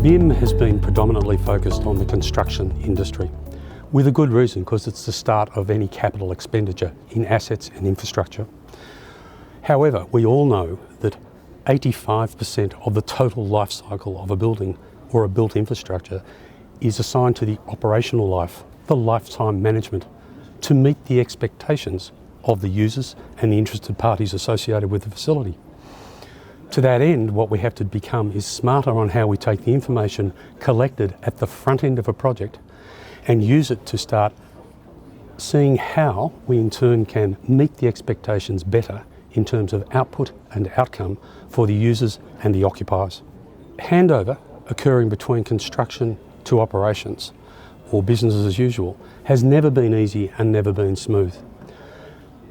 BIM has been predominantly focused on the construction industry, with a good reason, because it's the start of any capital expenditure in assets and infrastructure. However, we all know that 85% of the total life cycle of a building or a built infrastructure is assigned to the operational life, the lifetime management, to meet the expectations of the users and the interested parties associated with the facility. To that end, what we have to become is smarter on how we take the information collected at the front end of a project and use it to start seeing how we in turn can meet the expectations better in terms of output and outcome for the users and the occupiers. Handover occurring between construction to operations, or business as usual, has never been easy and never been smooth.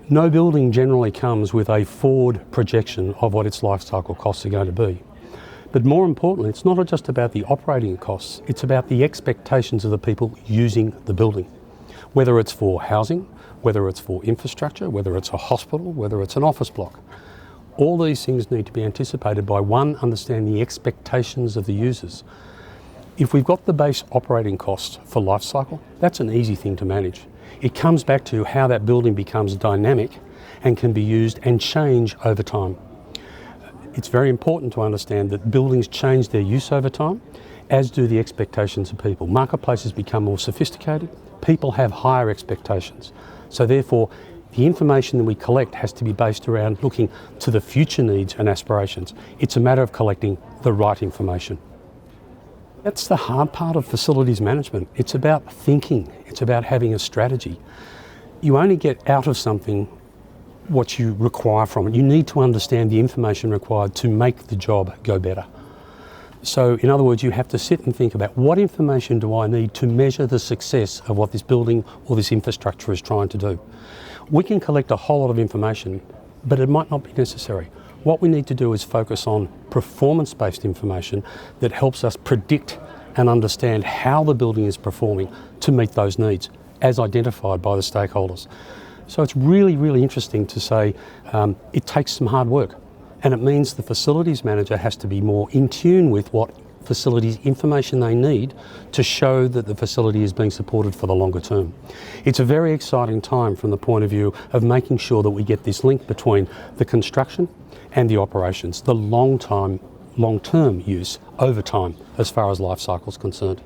No building generally comes with a forward projection of what its life cycle costs are going to be. But more importantly, it's not just about the operating costs, it's about the expectations of the people using the building. Whether it's for housing, whether it's for infrastructure, whether it's a hospital, whether it's an office block. All these things need to be anticipated by one, understanding the expectations of the users. If we've got the base operating costs for life cycle, that's an easy thing to manage. It comes back to how that building becomes dynamic and can be used and change over time. It's very important to understand that buildings change their use over time, as do the expectations of people. Marketplaces become more sophisticated, people have higher expectations. So therefore, the information that we collect has to be based around looking to the future needs and aspirations. It's a matter of collecting the right information. That's the hard part of facilities management. It's about thinking, it's about having a strategy. You only get out of something what you require from it. You need to understand the information required to make the job go better. So in other words, you have to sit and think about what information do I need to measure the success of what this building or this infrastructure is trying to do. We can collect a whole lot of information, but it might not be necessary. What we need to do is focus on performance-based information that helps us predict and understand how the building is performing to meet those needs as identified by the stakeholders. So it's really, really interesting to say it takes some hard work, and it means the facilities manager has to be more in tune with what facilities information they need to show that the facility is being supported for the longer term. It's a very exciting time from the point of view of making sure that we get this link between the construction and the operations, the long-term use over time as far as life cycle is concerned.